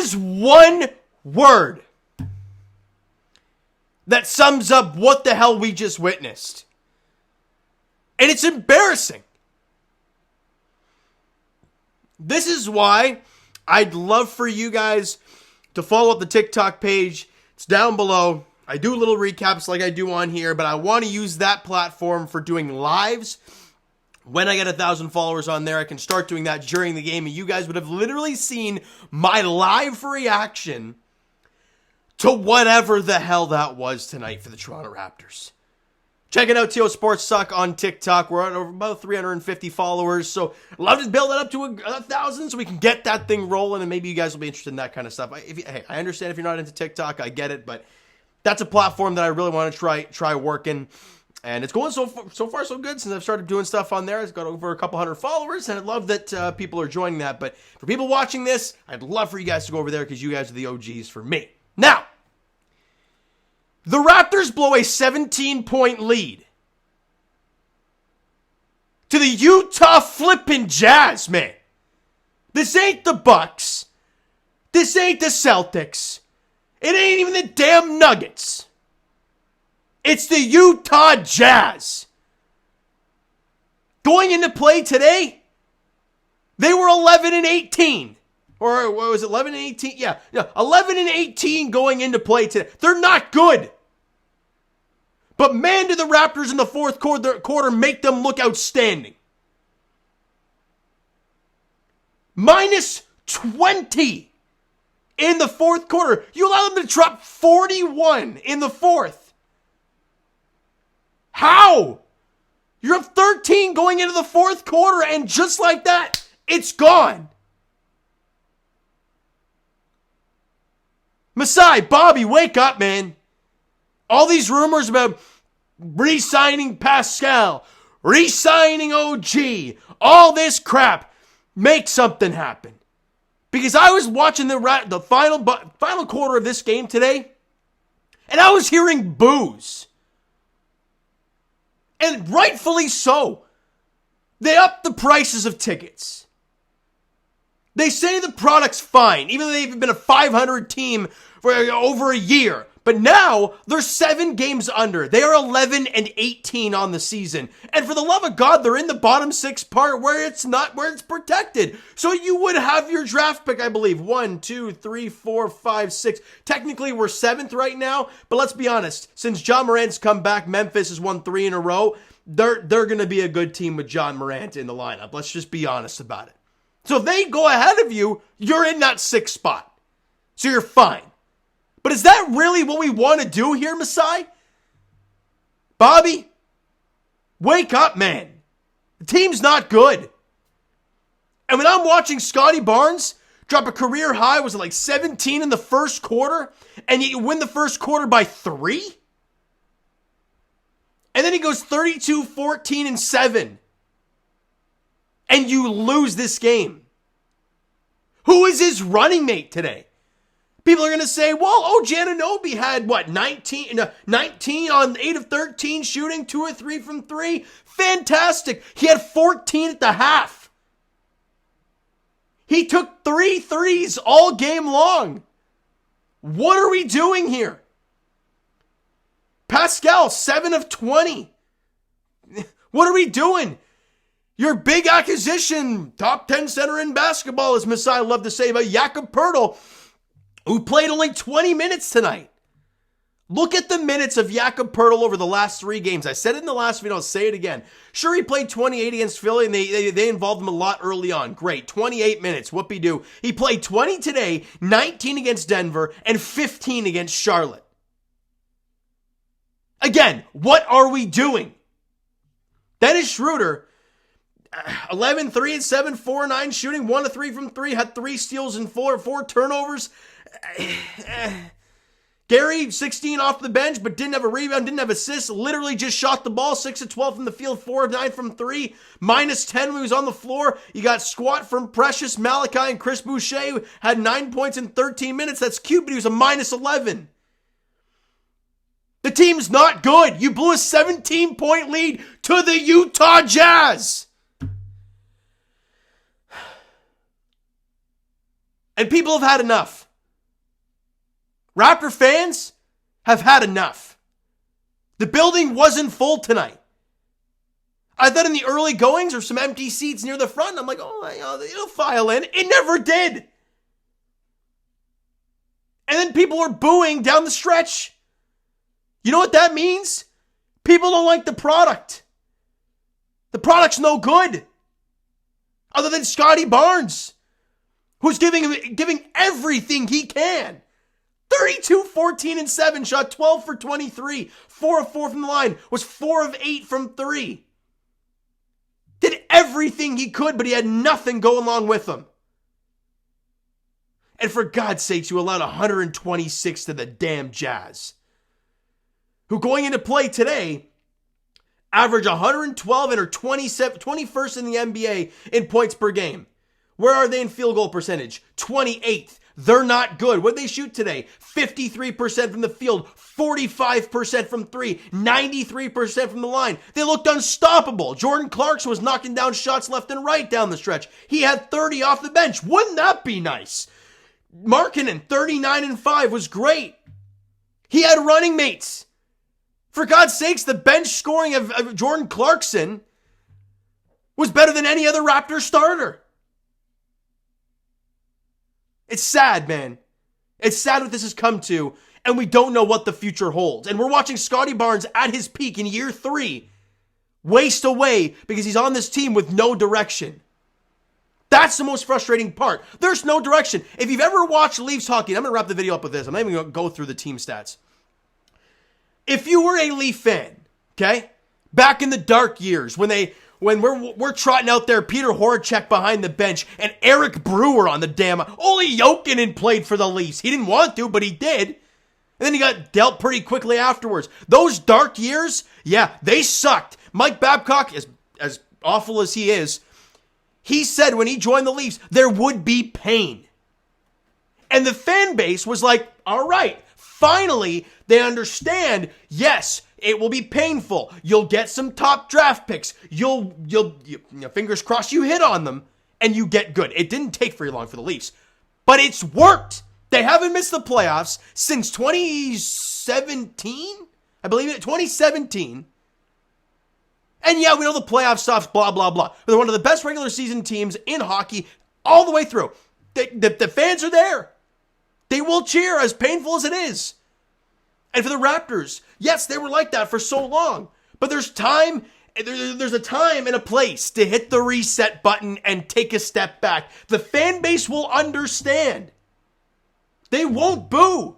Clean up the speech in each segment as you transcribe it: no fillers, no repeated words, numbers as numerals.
is one word that sums up what the hell we just witnessed. And it's embarrassing. This is why I'd love for you guys to follow up the TikTok page. It's down below. I do little recaps like I do on here, but I want to use that platform for doing lives. When I get 1,000 followers on there, I can start doing that during the game, and you guys would have literally seen my live reaction to whatever the hell that was tonight for the Toronto Raptors. Check it out, TO Sports Suck on TikTok. We're at over about 350 followers, so I'd love to build that up to 1,000 so we can get that thing rolling, and maybe you guys will be interested in that kind of stuff. Hey, I understand if you're not into TikTok, I get it, but that's a platform that I really want to try working, and it's going so far so good since I've started doing stuff on there. It's got over a couple hundred followers, and I love that people are joining that, but for people watching this, I'd love for you guys to go over there because you guys are the OGs for me. Now, the Raptors blow a 17-point lead to the Utah flippin' Jazz, man. This ain't the Bucks. This ain't the Celtics. It ain't even the damn Nuggets. It's the Utah Jazz. Going into play today, they were 11-18. Or what was it, 11-18? Yeah, 11-18 going into play today. They're not good. But man, did the Raptors in the fourth quarter make them look outstanding. Minus 20 in the fourth quarter. You allow them to drop 41 in the fourth. How? You're up 13 going into the fourth quarter, and just like that, it's gone. Masai, Bobby, wake up, man. All these rumors about re-signing Pascal, re-signing OG, all this crap, make something happen. Because I was watching the final quarter of this game today, and I was hearing boos. And rightfully so. They upped the prices of tickets. They say the product's fine, even though they've been a 500 team for over a year. But now, they're 7 games under. They are 11-18 on the season. And for the love of God, they're in the bottom 6 part where it's protected. So you would have your draft pick, I believe. 1, 2, 3, 4, 5, 6. Technically, we're 7th right now. But let's be honest. Since John Morant's come back, Memphis has won 3 in a row. They're going to be a good team with John Morant in the lineup. Let's just be honest about it. So if they go ahead of you, you're in that 6th spot. So you're fine. But is that really what we want to do here, Masai? Bobby? Wake up, man. The team's not good. And when I'm watching Scotty Barnes drop a career high, was it like 17 in the first quarter? And you win the first quarter by 3? And then he goes 32, 14, and 7. And you lose this game. Who is his running mate today? People are going to say, well, OG Anunoby had, 19 on 8 of 13 shooting, 2 or 3 from 3. Fantastic. He had 14 at the half. He took 3 threes all game long. What are we doing here? Pascal, 7 of 20. What are we doing? Your big acquisition, top 10 center in basketball, as Masai loved to say about Jakob Poeltl, who played only 20 minutes tonight. Look at the minutes of Jakob Poeltl over the last 3 games. I said it in the last video, I'll say it again. Sure, he played 28 against Philly, and they involved him a lot early on. Great, 28 minutes, whoopee-doo. He played 20 today, 19 against Denver, and 15 against Charlotte. Again, what are we doing? Dennis Schroeder, 11, 3 and 7, 4 9 shooting, 1 of 3 from 3, had 3 steals and 4 turnovers. Gary, 16 off the bench, but didn't have a rebound, didn't have assists, literally just shot the ball, 6 of 12 from the field, 4 of 9 from 3, minus 10 when he was on the floor. You got squat from Precious, Malachi, and Chris Boucher, had 9 points in 13 minutes. That's cute, but he was a minus 11. The team's not good. You blew a 17-point lead to the Utah Jazz. And people have had enough. Raptor fans have had enough. The building wasn't full tonight. I thought in the early goings there were some empty seats near the front. I'm like, it'll file in. It never did. And then people were booing down the stretch. You know what that means? People don't like the product. The product's no good. Other than Scotty Barnes, who's giving everything he can. 32, 14, and 7, shot 12 for 23, 4 of 4 from the line, was 4 of 8 from 3. Did everything he could, but he had nothing go along with him. And for God's sakes, you allowed 126 to the damn Jazz, who going into play today average 112 and are 21st in the NBA in points per game. Where are they in field goal percentage? 28th. They're not good. What did they shoot today? 53% from the field, 45% from 3, 93% from the line. They looked unstoppable. Jordan Clarkson was knocking down shots left and right down the stretch. He had 30 off the bench. Wouldn't that be nice? Markkanen, 39 and 5 was great. He had running mates. For God's sakes, the bench scoring of Jordan Clarkson was better than any other Raptor starter. It's sad, man. It's sad what this has come to, and we don't know what the future holds. And we're watching Scotty Barnes at his peak in year 3 waste away because he's on this team with no direction. That's the most frustrating part. There's no direction. If you've ever watched Leafs hockey, and I'm going to wrap the video up with this. I'm not even going to go through the team stats. If you were a Leaf fan, okay, back in the dark years when we're trotting out there, Peter Horacek behind the bench and Eric Brewer on the damn, Olli Jokinen played for the Leafs. He didn't want to, but he did. And then he got dealt pretty quickly afterwards. Those dark years, yeah, they sucked. Mike Babcock, as awful as he is, he said when he joined the Leafs, there would be pain. And the fan base was like, all right, finally, they understand, yes, it will be painful. You'll get some top draft picks. You'll fingers crossed you hit on them and you get good. It didn't take very long for the Leafs, but it's worked. They haven't missed the playoffs since 2017. I believe it, 2017. And yeah, we know the playoff stuff's blah, blah, blah. But they're one of the best regular season teams in hockey all the way through. The fans are there. They will cheer, as painful as it is. And for the Raptors, yes, they were like that for so long. But there's time, there's a time and a place to hit the reset button and take a step back. The fan base will understand. They won't boo.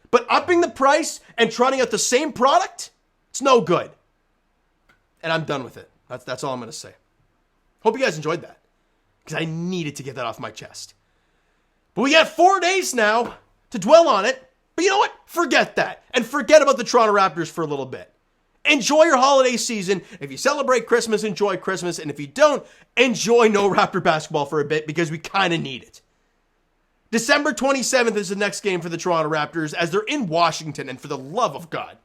But upping the price and trotting out the same product, it's no good. And I'm done with it. That's all I'm going to say. Hope you guys enjoyed that, because I needed to get that off my chest. But we got 4 days now to dwell on it. But you know what? Forget that. And forget about the Toronto Raptors for a little bit. Enjoy your holiday season. If you celebrate Christmas, enjoy Christmas. And if you don't, enjoy no Raptor basketball for a bit, because we kind of need it. December 27th is the next game for the Toronto Raptors as they're in Washington. And for the love of God,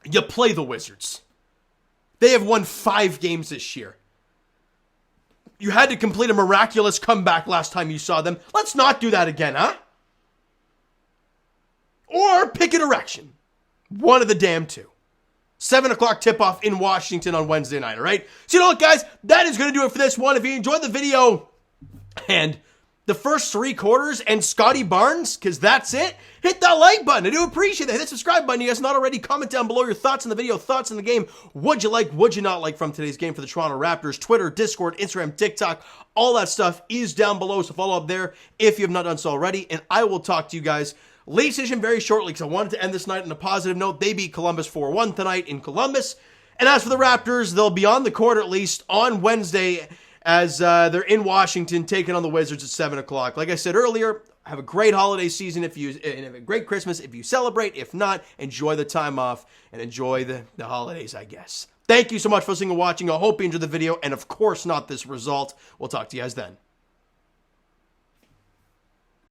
you play the Wizards. They have won 5 games this year. You had to complete a miraculous comeback last time you saw them. Let's not do that again, huh? Or pick a direction. One of the damn two. 7 o'clock tip-off in Washington on Wednesday night, all right? So you know what, guys? That is going to do it for this one. If you enjoyed the video and the first 3 quarters and Scotty Barnes, because that's it, hit that like button. I do appreciate that. Hit the subscribe button. You guys not already, comment down below your thoughts on the video, thoughts on the game. What'd you like, what'd you not like from today's game for the Toronto Raptors? Twitter, Discord, Instagram, TikTok, all that stuff is down below, so follow up there if you have not done so already. And I will talk to you guys Leafs decision very shortly, because I wanted to end this night on a positive note. They beat Columbus 4-1 tonight in Columbus. And as for the Raptors, they'll be on the court at least on Wednesday as they're in Washington taking on the Wizards at 7 o'clock. Like I said earlier, have a great holiday season and have a great Christmas if you celebrate. If not, enjoy the time off and enjoy the holidays, I guess. Thank you so much for listening and watching. I hope you enjoyed the video, and of course not this result. We'll talk to you guys then.